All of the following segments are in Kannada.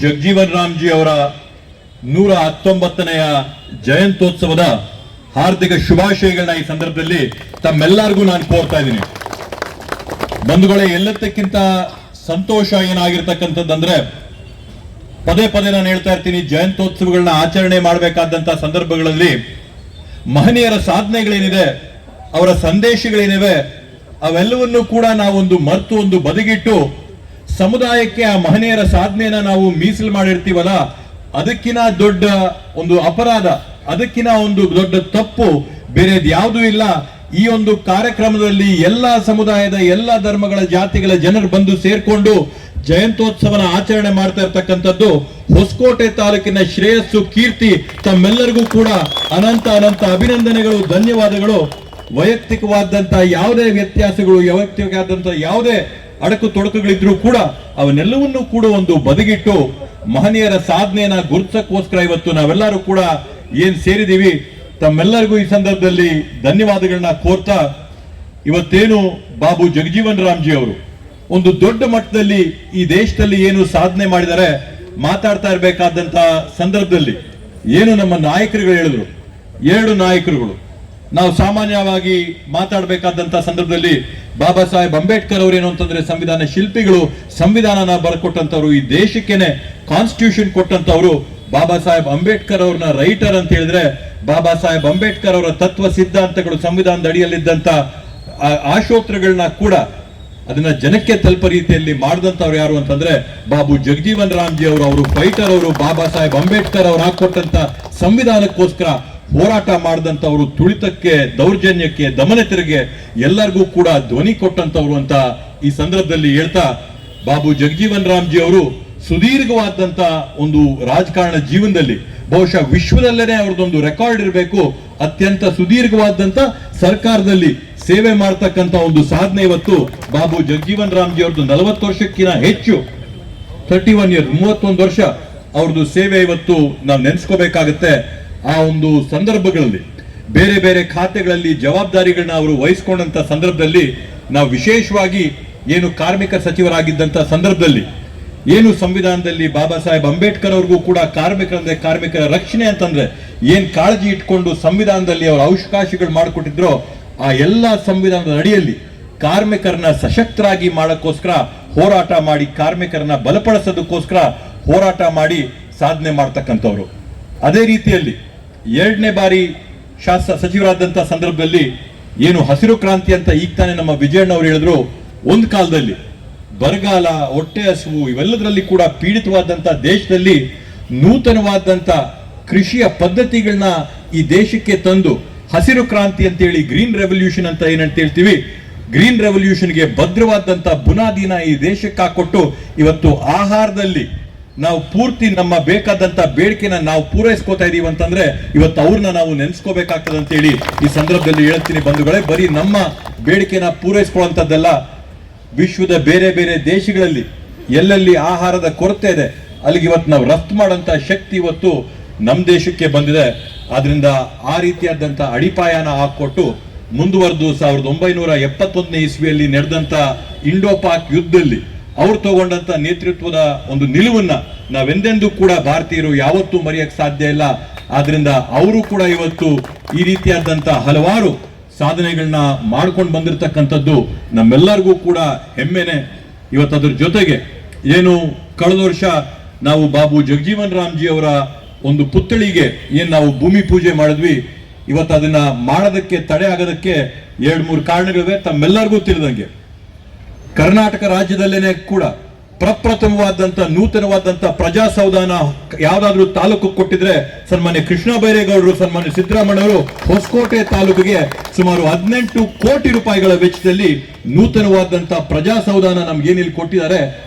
ಜಗಜೀವನ್ ರಾಮ್ಜಿ ಅವರ 119ನೆಯ ಜಯಂತ್ಯೋತ್ಸವದ ಹಾರ್ದಿಕ ಶುಭಾಶಯಗಳನ್ನ ಈ ಸಂದರ್ಭದಲ್ಲಿ ತಮ್ಮೆಲ್ಲರಿಗೂ ನಾನು ಕೋರ್ತಾ ಇದ್ದೀನಿ. ಬಂಧುಗಳೇ, ಎಲ್ಲದಕ್ಕಿಂತ ಸಂತೋಷ ಏನಾಗಿರ್ತಕ್ಕಂಥದ್ದಂದ್ರೆ, ಪದೇ ಪದೇ ನಾನು ಹೇಳ್ತಾ ಇರ್ತೀನಿ, ಜಯಂತ್ಯೋತ್ಸವಗಳನ್ನ ಆಚರಣೆ ಮಾಡಬೇಕಾದಂತ ಸಂದರ್ಭಗಳಲ್ಲಿ ಮಹನೀಯರ ಸಾಧನೆಗಳೇನಿದೆ, ಅವರ ಸಂದೇಶಗಳೇನಿವೆ, ಅವೆಲ್ಲವನ್ನೂ ಕೂಡ ನಾವೊಂದು ಮರೆತು ಒಂದು ಬದಿಗಿಟ್ಟು ಸಮುದಾಯಕ್ಕೆ ಆ ಮಹನೀಯರ ಸಾಧನೆಯನ್ನ ನಾವು ಮೀಸಲು ಮಾಡಿರ್ತೀವಲ್ಲ, ಅದಕ್ಕಿಂತ ದೊಡ್ಡ ಒಂದು ಅಪರಾಧ, ಅದಕ್ಕಿಂತ ಒಂದು ದೊಡ್ಡ ತಪ್ಪು ಬೇರೆದು ಯಾವುದೂ ಇಲ್ಲ. ಈ ಒಂದು ಕಾರ್ಯಕ್ರಮದಲ್ಲಿ ಎಲ್ಲಾ ಸಮುದಾಯದ ಎಲ್ಲಾ ಧರ್ಮಗಳ ಜಾತಿಗಳ ಜನರು ಬಂದು ಸೇರ್ಕೊಂಡು ಜಯಂತ್ಯೋತ್ಸವನ ಆಚರಣೆ ಮಾಡ್ತಾ ಇರ್ತಕ್ಕಂಥದ್ದು ಹೊಸಕೋಟೆ ತಾಲೂಕಿನ ಶ್ರೇಯಸ್ಸು, ಕೀರ್ತಿ. ತಮ್ಮೆಲ್ಲರಿಗೂ ಕೂಡ ಅನಂತ ಅನಂತ ಅಭಿನಂದನೆಗಳು, ಧನ್ಯವಾದಗಳು. ವೈಯಕ್ತಿಕವಾದಂತ ಯಾವುದೇ ವ್ಯತ್ಯಾಸಗಳು, ವೈಯಕ್ತಿಕವಾದಂತ ಯಾವುದೇ ಅಡಕು ತೊಡಕುಗಳಿದ್ರು ಕೂಡ ಅವನ್ನೆಲ್ಲವನ್ನೂ ಕೂಡ ಒಂದು ಬದಿಗಿಟ್ಟು ಮಹನೀಯರ ಸಾಧನೆಯನ್ನ ಗುರುತಿಸಕ್ಕೋಸ್ಕರ ಇವತ್ತು ನಾವೆಲ್ಲರೂ ಕೂಡ ಏನ್ ಸೇರಿದೀವಿ, ತಮ್ಮೆಲ್ಲರಿಗೂ ಈ ಸಂದರ್ಭದಲ್ಲಿ ಧನ್ಯವಾದಗಳನ್ನ ಕೋರ್ತಾ, ಇವತ್ತೇನು ಬಾಬು ಜಗಜೀವನ್ ರಾಮ್ಜಿ ಅವರು ಒಂದು ದೊಡ್ಡ ಮಟ್ಟದಲ್ಲಿ ಈ ದೇಶದಲ್ಲಿ ಏನು ಸಾಧನೆ ಮಾಡಿದರೆ ಮಾತಾಡ್ತಾ ಇರಬೇಕಾದಂತ ಸಂದರ್ಭದಲ್ಲಿ ಏನು ನಮ್ಮ ನಾಯಕರುಗಳು ಹೇಳಿದ್ರು, 2 ನಾಯಕರುಗಳು ನಾವು ಸಾಮಾನ್ಯವಾಗಿ ಮಾತಾಡಬೇಕಾದಂತ ಸಂದರ್ಭದಲ್ಲಿ ಬಾಬಾ ಸಾಹೇಬ್ ಅಂಬೇಡ್ಕರ್ ಅವರೇನು ಅಂತಂದ್ರೆ ಸಂವಿಧಾನ ಶಿಲ್ಪಿಗಳು, ಸಂವಿಧಾನನ ಬರ್ಕೊಟ್ಟಂತವ್ರು, ಈ ದೇಶಕ್ಕೇನೆ ಕಾನ್ಸ್ಟಿಟ್ಯೂಷನ್ ಕೊಟ್ಟಂತವ್ರು. ಬಾಬಾ ಸಾಹೇಬ್ ಅಂಬೇಡ್ಕರ್ ಅವ್ರನ್ನ ರೈಟರ್ ಅಂತ ಹೇಳಿದ್ರೆ, ಬಾಬಾ ಸಾಹೇಬ್ ಅಂಬೇಡ್ಕರ್ ಅವರ ತತ್ವ ಸಿದ್ಧಾಂತಗಳು ಸಂವಿಧಾನದ ಅಡಿಯಲ್ಲಿದ್ದಂತ ಆಶೋತ್ತರಗಳನ್ನ ಕೂಡ ಅದನ್ನ ಜನಕ್ಕೆ ತಲುಪ ರೀತಿಯಲ್ಲಿ ಮಾಡಿದಂತವ್ರು ಯಾರು ಅಂತಂದ್ರೆ ಬಾಬು ಜಗಜೀವನ್ ರಾಮ್ಜಿ ಅವರು ಫೈಟರ್ ಅವರು. ಬಾಬಾ ಸಾಹೇಬ್ ಅಂಬೇಡ್ಕರ್ ಅವರು ಹಾಕೊಟ್ಟಂತ ಸಂವಿಧಾನಕ್ಕೋಸ್ಕರ ಹೋರಾಟ ಮಾಡಿದಂತವ್ರು, ತುಳಿತಕ್ಕೆ, ದೌರ್ಜನ್ಯಕ್ಕೆ, ದಮನತೆರಿಗೆ ಎಲ್ಲರಿಗೂ ಕೂಡ ಧ್ವನಿ ಕೊಟ್ಟಂತವ್ರು ಅಂತ ಈ ಸಂದರ್ಭದಲ್ಲಿ ಹೇಳ್ತಾ, ಬಾಬು ಜಗಜೀವನ್ ರಾಮ್ಜಿ ಅವರು ಸುದೀರ್ಘವಾದಂತ ಒಂದು ರಾಜಕಾರಣ ಜೀವನದಲ್ಲಿ ಬಹುಶಃ ವಿಶ್ವದಲ್ಲೇನೆ ಅವ್ರದ್ದೊಂದು ರೆಕಾರ್ಡ್ ಇರಬೇಕು, ಅತ್ಯಂತ ಸುದೀರ್ಘವಾದಂತ ಸರ್ಕಾರದಲ್ಲಿ ಸೇವೆ ಮಾಡ್ತಕ್ಕಂತ ಒಂದು ಸಾಧನೆ ಇವತ್ತು ಬಾಬು ಜಗಜೀವನ್ ರಾಮ್ಜಿ ಅವ್ರದ್ದು 40 ವರ್ಷಕ್ಕಿಂತ ಹೆಚ್ಚು, 31 ಇಯರ್ಸ್, 31 ವರ್ಷ ಅವ್ರದ್ದು ಸೇವೆ ಇವತ್ತು ನಾವು ನೆನೆಸ್ಕೋಬೇಕಾಗತ್ತೆ. ಆ ಒಂದು ಸಂದರ್ಭಗಳಲ್ಲಿ ಬೇರೆ ಬೇರೆ ಖಾತೆಗಳಲ್ಲಿ ಜವಾಬ್ದಾರಿಗಳನ್ನ ಅವರು ವಹಿಸ್ಕೊಂಡಂತ ಸಂದರ್ಭದಲ್ಲಿ ನಾವು ವಿಶೇಷವಾಗಿ ಏನು ಕಾರ್ಮಿಕ ಸಚಿವರಾಗಿದ್ದಂತ ಸಂದರ್ಭದಲ್ಲಿ ಏನು ಸಂವಿಧಾನದಲ್ಲಿ ಬಾಬಾ ಸಾಹೇಬ್ ಅಂಬೇಡ್ಕರ್ ಅವ್ರಿಗೂ ಕೂಡ ಕಾರ್ಮಿಕರ ರಕ್ಷಣೆ ಅಂತಂದ್ರೆ ಏನ್ ಕಾಳಜಿ ಇಟ್ಕೊಂಡು ಸಂವಿಧಾನದಲ್ಲಿ ಅವರ ಅವಕಾಶಗಳು ಮಾಡಿಕೊಟ್ಟಿದ್ರೋ, ಆ ಎಲ್ಲಾ ಸಂವಿಧಾನದ ಅಡಿಯಲ್ಲಿ ಕಾರ್ಮಿಕರನ್ನ ಸಶಕ್ತರಾಗಿ ಮಾಡಕ್ಕೋಸ್ಕರ ಹೋರಾಟ ಮಾಡಿ, ಕಾರ್ಮಿಕರನ್ನ ಬಲಪಡಿಸೋದಕ್ಕೋಸ್ಕರ ಹೋರಾಟ ಮಾಡಿ ಸಾಧನೆ ಮಾಡ್ತಕ್ಕಂಥವ್ರು. ಅದೇ ರೀತಿಯಲ್ಲಿ 2ನೇ ಬಾರಿ ಸಚಿವರಾದಂತ ಸಂದರ್ಭದಲ್ಲಿ ಏನು ಹಸಿರು ಕ್ರಾಂತಿ ಅಂತ ಈಗ ತಾನೇ ನಮ್ಮ ವಿಜಯಣ್ಣ ಅವರು ಹೇಳಿದ್ರು, ಒಂದ್ ಕಾಲದಲ್ಲಿ ಬರಗಾಲ, ಹೊಟ್ಟೆ ಹಸಿವು ಇವೆಲ್ಲದರಲ್ಲಿ ಕೂಡ ಪೀಡಿತವಾದಂತ ದೇಶದಲ್ಲಿ ನೂತನವಾದಂತ ಕೃಷಿಯ ಪದ್ಧತಿಗಳನ್ನ ಈ ದೇಶಕ್ಕೆ ತಂದು ಹಸಿರು ಕ್ರಾಂತಿ ಅಂತೇಳಿ ಗ್ರೀನ್ ರೆವಲ್ಯೂಷನ್ ಅಂತ ಏನಂತ ಹೇಳ್ತೀವಿ, ಗ್ರೀನ್ ರೆವಲ್ಯೂಷನ್ಗೆ ಭದ್ರವಾದಂತ ಬುನಾದಿನ ಈ ದೇಶಕ್ಕೆ ಹಾಕೊಟ್ಟು ಇವತ್ತು ಆಹಾರದಲ್ಲಿ ನಾವು ಪೂರ್ತಿ ನಮ್ಮ ಬೇಕಾದಂತ ಬೇಡಿಕೆನ ನಾವು ಪೂರೈಸ್ಕೋತಾ ಇದೀವಿ ಅಂತಂದ್ರೆ ಇವತ್ತು ಅವ್ರನ್ನ ನಾವು ನೆನೆಸ್ಕೋಬೇಕಾಗ್ತದೆ ಅಂತೇಳಿ ಈ ಸಂದರ್ಭದಲ್ಲಿ ಹೇಳ್ತೀನಿ. ಬಂಧುಗಳೇ, ಬರೀ ನಮ್ಮ ಬೇಡಿಕೆನ ಪೂರೈಸ್ಕೊಳ್ಳುವಂಥದ್ದಲ್ಲ, ವಿಶ್ವದ ಬೇರೆ ಬೇರೆ ದೇಶಗಳಲ್ಲಿ ಎಲ್ಲೆಲ್ಲಿ ಆಹಾರದ ಕೊರತೆ ಇದೆ ಅಲ್ಲಿಗೆ ಇವತ್ತು ನಾವು ರಫ್ತು ಮಾಡೋಂಥ ಶಕ್ತಿ ಇವತ್ತು ನಮ್ಮ ದೇಶಕ್ಕೆ ಬಂದಿದೆ. ಆದ್ರಿಂದ ಆ ರೀತಿಯಾದಂಥ ಅಡಿಪಾಯನ ಹಾಕೊಟ್ಟು ಮುಂದುವರೆದು 1971ನೇ ಇಸ್ವಿಯಲ್ಲಿ ನಡೆದಂತ ಇಂಡೋ ಪಾಕ್ ಯುದ್ಧದಲ್ಲಿ ಅವ್ರು ತಗೊಂಡಂತ ನೇತೃತ್ವದ ಒಂದು ನಿಲುವನ್ನ ನಾವೆಂದೆಂದೂ ಕೂಡ ಭಾರತೀಯರು ಯಾವತ್ತೂ ಮರೆಯಕ್ಕೆ ಸಾಧ್ಯ ಇಲ್ಲ. ಆದ್ರಿಂದ ಅವರು ಕೂಡ ಇವತ್ತು ಈ ರೀತಿಯಾದಂತ ಹಲವಾರು ಸಾಧನೆಗಳನ್ನ ಮಾಡ್ಕೊಂಡು ಬಂದಿರತಕ್ಕಂಥದ್ದು ನಮ್ಮೆಲ್ಲರಿಗೂ ಕೂಡ ಹೆಮ್ಮೆನೆ. ಇವತ್ತು ಅದ್ರ ಜೊತೆಗೆ ಏನು ಕಳೆದ ವರ್ಷ ನಾವು ಬಾಬು ಜಗಜೀವನ್ ರಾಮ್ಜಿ ಅವರ ಒಂದು ಪುತ್ಥಳಿಗೆ ಏನ್ ನಾವು ಭೂಮಿ ಪೂಜೆ ಮಾಡಿದ್ವಿ, ಇವತ್ತು ಅದನ್ನ ಮಾಡೋದಕ್ಕೆ ತಡೆ ಆಗೋದಕ್ಕೆ 2-3 ಕಾರಣಗಳಿವೆ. ತಮ್ಮೆಲ್ಲರಿಗೂ ತಿಳಿದಂಗೆ ಕರ್ನಾಟಕ ರಾಜ್ಯದಲ್ಲೇನೆ ಕೂಡ ಪ್ರಪ್ರಥಮವಾದಂತ ನೂತನವಾದಂತ ಪ್ರಜಾಸೌಧಾನ ಯಾವ್ದಾದ್ರು ತಾಲೂಕು ಕೊಟ್ಟಿದ್ರೆ ಸನ್ಮಾನ್ಯ ಕೃಷ್ಣ ಬೈರೇಗೌಡರು, ಸನ್ಮಾನ್ಯ ಸಿದ್ದರಾಮಯ್ಯ ಅವರು ಹೊಸಕೋಟೆ ತಾಲೂಕಿಗೆ ಸುಮಾರು 18 ಕೋಟಿ ರೂಪಾಯಿಗಳ ವೆಚ್ಚದಲ್ಲಿ ನೂತನವಾದಂತ ಪ್ರಜಾಸೌಧಾನ ನಮ್ಗೇನಿಲ್ಲಿ ಕೊಟ್ಟಿದ್ದಾರೆ.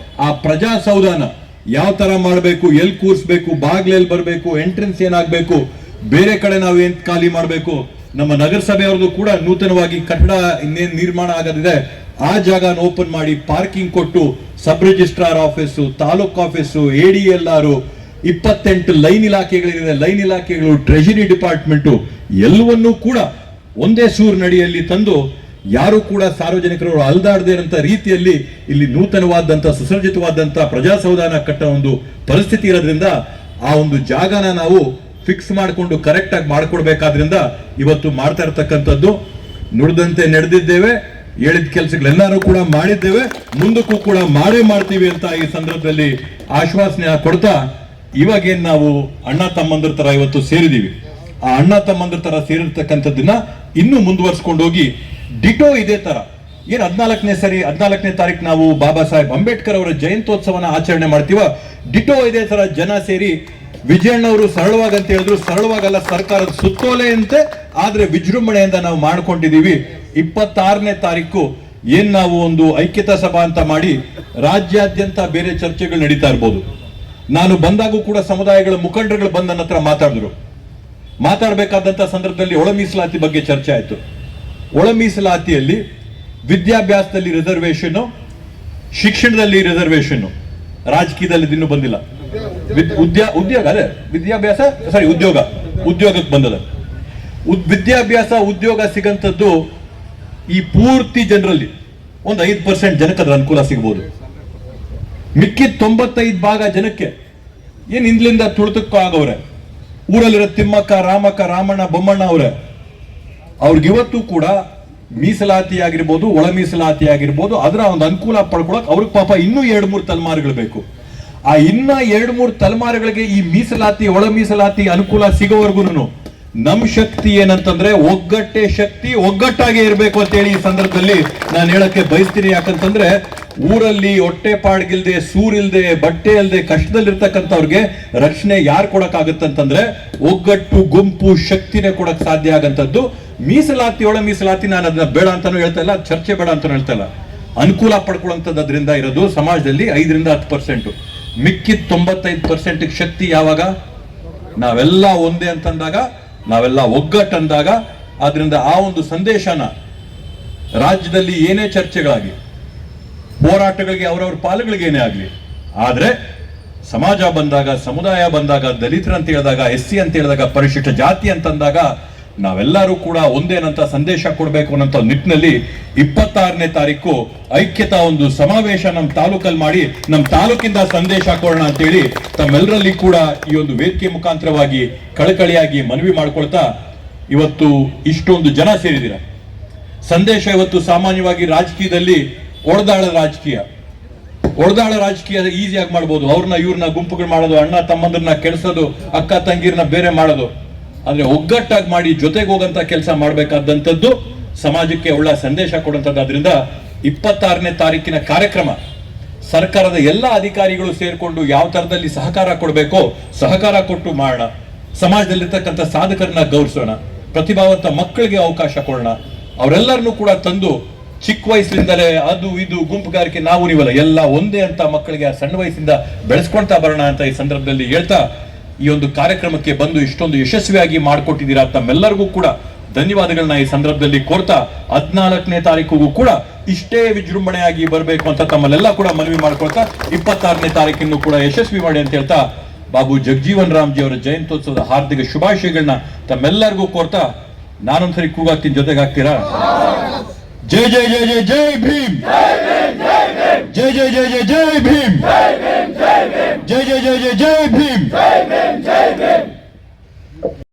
ಆ ಪ್ರಜಾಸೌಧಾನ ಯಾವ ತರ ಮಾಡಬೇಕು, ಎಲ್ಲಿ ಕೂರಿಸ್ಬೇಕು, ಬಾಗ್ಲೆಲ್ಲಿ ಬರಬೇಕು, ಎಂಟ್ರೆನ್ಸ್ ಏನಾಗಬೇಕು, ಬೇರೆ ಕಡೆ ನಾವು ಏನ್ ಖಾಲಿ ಮಾಡಬೇಕು, ನಮ್ಮ ನಗರಸಭೆಯವ್ರದ್ದು ಕೂಡ ನೂತನವಾಗಿ ಕಟ್ಟಡ ಇನ್ನೇನ್ ನಿರ್ಮಾಣ ಆಗೋದಿದೆ ಆ ಜಾಗನ ಓಪನ್ ಮಾಡಿ ಪಾರ್ಕಿಂಗ್ ಕೊಟ್ಟು sub registrar office, taluk office, ADLR, 28 line ಇಲಾಖೆಗಳಿದೆ, ಲೈನ್ ಇಲಾಖೆಗಳು, ಟ್ರೆಜರಿ ಡಿಪಾರ್ಟ್ಮೆಂಟು ಎಲ್ಲವನ್ನೂ ಕೂಡ ಒಂದೇ ಸೂರಿನಡಿಯಲ್ಲಿ ತಂದು ಯಾರು ಕೂಡ ಸಾರ್ವಜನಿಕರು ಅಲ್ದಾಡದೇ ಇರುವಂತ ರೀತಿಯಲ್ಲಿ ಇಲ್ಲಿ ನೂತನವಾದಂತ ಸುಸರ್ಜಿತವಾದಂತ ಪ್ರಜಾಸೌಧನ ಕಟ್ಟೋ ಒಂದು ಪರಿಸ್ಥಿತಿ ಇರೋದ್ರಿಂದ ಆ ಒಂದು ಜಾಗನ ನಾವು ಫಿಕ್ಸ್ ಮಾಡಿಕೊಂಡು ಕರೆಕ್ಟ್ ಆಗಿ ಮಾಡ್ಕೊಡ್ಬೇಕಾದ್ರಿಂದ ಇವತ್ತು ಮಾಡ್ತಾ ಇರತಕ್ಕಂಥದ್ದು. ನುಡಿದಂತೆ ನಡೆದಿದ್ದೇವೆ, ಹೇಳಿದ ಕೆಲಸಗಳೆಲ್ಲರೂ ಕೂಡ ಮಾಡಿದ್ದೇವೆ, ಮುಂದಕ್ಕೂ ಕೂಡ ಮಾಡೇ ಮಾಡ್ತೀವಿ ಅಂತ ಈ ಸಂದರ್ಭದಲ್ಲಿ ಆಶ್ವಾಸನೆ ಕೊಡ್ತಾ, ಇವಾಗೇನ್ ನಾವು ಅಣ್ಣ ತಮ್ಮಂದ್ರ ತರ ಇವತ್ತು ಸೇರಿದೀವಿ. ಆ ಅಣ್ಣ ತಮ್ಮಂದ್ರ ತರ ಸೇರಿರ್ತಕ್ಕಂಥದ್ದನ್ನ ಇನ್ನೂ ಮುಂದುವರ್ಸ್ಕೊಂಡು ಹೋಗಿ ಡಿಟೋ ಇದೇ ತರ ಏನ್ 14ನೇ ತಾರೀಕು ನಾವು ಬಾಬಾ ಸಾಹೇಬ್ ಅಂಬೇಡ್ಕರ್ ಅವರ ಜಯಂತ್ಯೋತ್ಸವನ ಆಚರಣೆ ಮಾಡ್ತೀವ, ಡಿಟೋ ಇದೇ ತರ ಜನ ಸೇರಿ ವಿಜಯಣ್ಣವರು ಸರಳವಾಗಿ ಅಂತ ಹೇಳಿದ್ರು, ಸರಳವಾಗಲ್ಲ, ಸರ್ಕಾರದ ಸುತ್ತೋಲೆಯಂತೆ ಆದ್ರೆ ವಿಜೃಂಭಣೆಯಿಂದ ನಾವು ಮಾಡ್ಕೊಂಡಿದೀವಿ. 26ನೇ ತಾರೀಕು ಏನ್ ನಾವು ಒಂದು ಐಕ್ಯತಾ ಸಭಾ ಅಂತ ಮಾಡಿ ರಾಜ್ಯಾದ್ಯಂತ ಬೇರೆ ಚರ್ಚೆಗಳು ನಡೀತಾ ಇರ್ಬೋದು. ನಾನು ಬಂದಾಗೂ ಕೂಡ ಸಮುದಾಯಗಳ ಮುಖಂಡರುಗಳು ಬಂದ ನನ್ನ ಹತ್ರ ಮಾತಾಡಿದ್ರು. ಮಾತಾಡಬೇಕಾದಂತ ಸಂದರ್ಭದಲ್ಲಿ ಒಳ ಮೀಸಲಾತಿ ಬಗ್ಗೆ ಚರ್ಚೆ ಆಯ್ತು. ಒಳ ಮೀಸಲಾತಿಯಲ್ಲಿ ವಿದ್ಯಾಭ್ಯಾಸದಲ್ಲಿ ರಿಸರ್ವೇಶನ್, ಶಿಕ್ಷಣದಲ್ಲಿ ರಿಸರ್ವೇಶನ್, ರಾಜಕೀಯದಲ್ಲಿ ಇನ್ನೂ ಬಂದಿಲ್ಲ. ಉದ್ಯೋಗ ಅದೇ ವಿದ್ಯಾಭ್ಯಾಸ ಸಾರಿ ಉದ್ಯೋಗಕ್ಕೆ ಬಂದದ. ವಿದ್ಯಾಭ್ಯಾಸ ಉದ್ಯೋಗ ಸಿಗಂತದ್ದು ಈ ಪೂರ್ತಿ ಜನರಲ್ಲಿ ಒಂದು 5% ಜನಕ್ಕೆ ಅದ್ರ ಅನುಕೂಲ ಸಿಗಬಹುದು. ಮಿಕ್ಕಿದ 95% ಜನಕ್ಕೆ ಏನ್ ಹಿಂದ್ಲಿಂದ ತುಳಿತಕ್ಕೂ ಆಗವ್ರೆ. ಊರಲ್ಲಿರೋ ತಿಮ್ಮಕ್ಕ, ರಾಮಕ್ಕ, ರಾಮಣ್ಣ, ಬೊಮ್ಮಣ್ಣ ಅವ್ರೆ, ಅವ್ರಿಗಿವತ್ತು ಕೂಡ ಮೀಸಲಾತಿ ಆಗಿರ್ಬೋದು, ಒಳ ಮೀಸಲಾತಿ ಆಗಿರ್ಬೋದು, ಅದರ ಒಂದು ಅನುಕೂಲ ಪಡ್ಕೊಳಕ್ ಅವ್ರಿಗೆ ಪಾಪ ಇನ್ನೂ 2-3 ತಲೆಮಾರುಗಳು ಬೇಕು. ಆ ಇನ್ನ 2-3 ತಲೆಮಾರುಗಳಿಗೆ ಈ ಮೀಸಲಾತಿ, ಒಳ ಮೀಸಲಾತಿ ಅನುಕೂಲ ಸಿಗೋವರೆಗೂ ನಮ್ ಶಕ್ತಿ ಏನಂತಂದ್ರೆ ಒಗ್ಗಟ್ಟೆ ಶಕ್ತಿ, ಒಗ್ಗಟ್ಟಾಗೆ ಇರಬೇಕು ಅಂತ ಹೇಳಿ ಈ ಸಂದರ್ಭದಲ್ಲಿ ನಾನು ಹೇಳಕ್ಕೆ ಬಯಸ್ತೀನಿ. ಯಾಕಂತಂದ್ರೆ ಊರಲ್ಲಿ ಹೊಟ್ಟೆ ಪಾಡ್ಗಿಲ್ದೆ, ಸೂರಿಲ್ದೆ, ಬಟ್ಟೆ ಇಲ್ದೆ ಕಷ್ಟದಲ್ಲಿರ್ತಕ್ಕಂಥವ್ರಿಗೆ ರಕ್ಷಣೆ ಯಾರು ಕೊಡಕ್ಕಾಗತ್ತಂತಂದ್ರೆ ಒಗ್ಗಟ್ಟು, ಗುಂಪು ಶಕ್ತಿನೇ ಕೊಡಕ್ ಸಾಧ್ಯ ಆಗಂತದ್ದು. ಮೀಸಲಾತಿ, ಒಳ ಮೀಸಲಾತಿ ನಾನು ಅದನ್ನ ಬೇಡ ಅಂತಾನು ಹೇಳ್ತಾ ಇಲ್ಲ, ಚರ್ಚೆ ಬೇಡ ಅಂತಾನು ಹೇಳ್ತಾ ಇಲ್ಲ. ಅನುಕೂಲ ಪಡ್ಕೊಳ್ಳುವಂಥದ್ದು ಅದರಿಂದ ಇರೋದು ಸಮಾಜದಲ್ಲಿ 5-10%. ಮಿಕ್ಕಿದ 95% ಶಕ್ತಿ ಯಾವಾಗ ನಾವೆಲ್ಲ ಒಂದೇ ಅಂತಂದಾಗ, ನಾವೆಲ್ಲ ಒಗ್ಗಟ್ಟಂದಾಗ, ಆದ್ರಿಂದ ಆ ಒಂದು ಸಂದೇಶನ ರಾಜ್ಯದಲ್ಲಿ ಏನೇ ಚರ್ಚೆಗಳಾಗಿ, ಹೋರಾಟಗಳಿಗೆ, ಅವರವ್ರ ಪಾಲುಗಳಿಗೆ ಏನೇ ಆಗ್ಲಿ, ಆದ್ರೆ ಸಮಾಜ ಬಂದಾಗ, ಸಮುದಾಯ ಬಂದಾಗ, ದಲಿತರ ಅಂತ ಹೇಳಿದಾಗ, SC ಅಂತ ಹೇಳಿದಾಗ, ಪರಿಶಿಷ್ಟ ಜಾತಿ ಅಂತಂದಾಗ ನಾವೆಲ್ಲರೂ ಕೂಡ ಒಂದೇನಂತ ಸಂದೇಶ ಕೊಡಬೇಕು ಅನ್ನೋ ನಿಟ್ಟಿನಲ್ಲಿ 26ನೇ ತಾರೀಕು ಐಕ್ಯತಾ ಒಂದು ಸಮಾವೇಶ ನಮ್ಮ ತಾಲೂಕಲ್ಲಿ ಮಾಡಿ ನಮ್ಮ ತಾಲೂಕಿಂದ ಸಂದೇಶ ಕೊಡೋಣ ಅಂತೇಳಿ ತಮ್ಮೆಲ್ಲರಲ್ಲಿ ಕೂಡ ಈ ಒಂದು ವೇದಿಕೆ ಮುಖಾಂತರವಾಗಿ ಕಳಕಳಿಯಾಗಿ ಮನವಿ ಮಾಡ್ಕೊಳ್ತಾ, ಇವತ್ತು ಇಷ್ಟೊಂದು ಜನ ಸೇರಿದಿರ. ಸಂದೇಶ ಇವತ್ತು ಸಾಮಾನ್ಯವಾಗಿ ರಾಜಕೀಯದಲ್ಲಿ ಒಡೆದಾಳ ರಾಜಕೀಯ ಈಸಿಯಾಗಿ ಮಾಡ್ಬೋದು. ಅವ್ರನ್ನ ಇವ್ರನ್ನ ಗುಂಪುಗಳು ಮಾಡೋದು, ಅಣ್ಣ ತಮ್ಮಂದ್ರನ್ನ ಕೆಡಿಸೋದು, ಅಕ್ಕ ತಂಗಿರನ್ನ ಬೇರೆ ಮಾಡೋದು. ಆದ್ರೆ ಒಗ್ಗಟ್ಟಾಗಿ ಮಾಡಿ ಜೊತೆಗೆ ಹೋಗಂತ ಕೆಲಸ ಮಾಡ್ಬೇಕಾದಂಥದ್ದು, ಸಮಾಜಕ್ಕೆ ಒಳ್ಳೆ ಸಂದೇಶ ಕೊಡುವಂಥದ್ದು. ಆದ್ರಿಂದ 26ನೇ ತಾರೀಕಿನ ಕಾರ್ಯಕ್ರಮ ಸರ್ಕಾರದ ಎಲ್ಲ ಅಧಿಕಾರಿಗಳು ಸೇರ್ಕೊಂಡು ಯಾವ ತರದಲ್ಲಿ ಸಹಕಾರ ಕೊಡಬೇಕೋ ಸಹಕಾರ ಕೊಟ್ಟು ಮಾಡೋಣ. ಸಮಾಜದಲ್ಲಿರ್ತಕ್ಕಂಥ ಸಾಧಕರನ್ನ ಗೌರವಿಸೋಣ, ಪ್ರತಿಭಾವಂತ ಮಕ್ಕಳಿಗೆ ಅವಕಾಶ ಕೊಡೋಣ. ಅವರೆಲ್ಲರನ್ನೂ ಕೂಡ ತಂದು ಚಿಕ್ಕ ವಯಸ್ಸಿನಿಂದಲೇ ಅದು ಇದು ಗುಂಪುಗಾರಿಕೆ ನಾವು ನೀವಲ್ಲ, ಎಲ್ಲ ಒಂದೇ ಅಂತ ಮಕ್ಕಳಿಗೆ ಸಣ್ಣ ವಯಸ್ಸಿಂದ ಬೆಳೆಸ್ಕೊಳ್ತಾ ಬರೋಣ ಅಂತ ಈ ಸಂದರ್ಭದಲ್ಲಿ ಹೇಳ್ತಾ, ಈ ಒಂದು ಕಾರ್ಯಕ್ರಮಕ್ಕೆ ಬಂದು ಇಷ್ಟೊಂದು ಯಶಸ್ವಿಯಾಗಿ ಮಾಡಿಕೊಟ್ಟಿದ್ದೀರಾ. ತಮ್ಮೆಲ್ಲರಿಗೂ ಕೂಡ ಧನ್ಯವಾದಗಳನ್ನ ಈ ಸಂದರ್ಭದಲ್ಲಿ ಕೋರ್ತಾ, 14ನೇ ತಾರೀಕಿಗೂ ಕೂಡ ಇಷ್ಟೇ ವಿಜೃಂಭಣೆಯಾಗಿ ಬರಬೇಕು ಅಂತ ತಮ್ಮಲ್ಲೆಲ್ಲ ಕೂಡ ಮನವಿ ಮಾಡ್ಕೊಳ್ತಾ 26ನೇ ತಾರೀಕನ್ನು ಕೂಡ ಯಶಸ್ವಿ ಮಾಡಿ ಅಂತ ಹೇಳ್ತಾ, ಬಾಬು ಜಗಜೀವನ್ ರಾಮ್ಜಿ ಅವರ ಜಯಂತ್ಯೋತ್ಸವದ ಹಾರ್ದಿಕ ಶುಭಾಶಯಗಳನ್ನ ತಮ್ಮೆಲ್ಲರಿಗೂ ಕೋರ್ತಾ, ನಾನೊಂದ್ಸರಿ ಕೂಗಾಗ್ತೀನಿ, ಜೊತೆಗೆ ಹಾಕ್ತೀರಾ? ಜೈ ಜೈ ಜೈ ಜೈ ಜೈ ಭೀಮ್, ಜೈ ಜೈ ಜೈ ಜೈ ಜೈ ಭೀಮ್, ಜೈ ಜೈ ಜೈ ಜೈ ಜೈ ಭೀಮ್.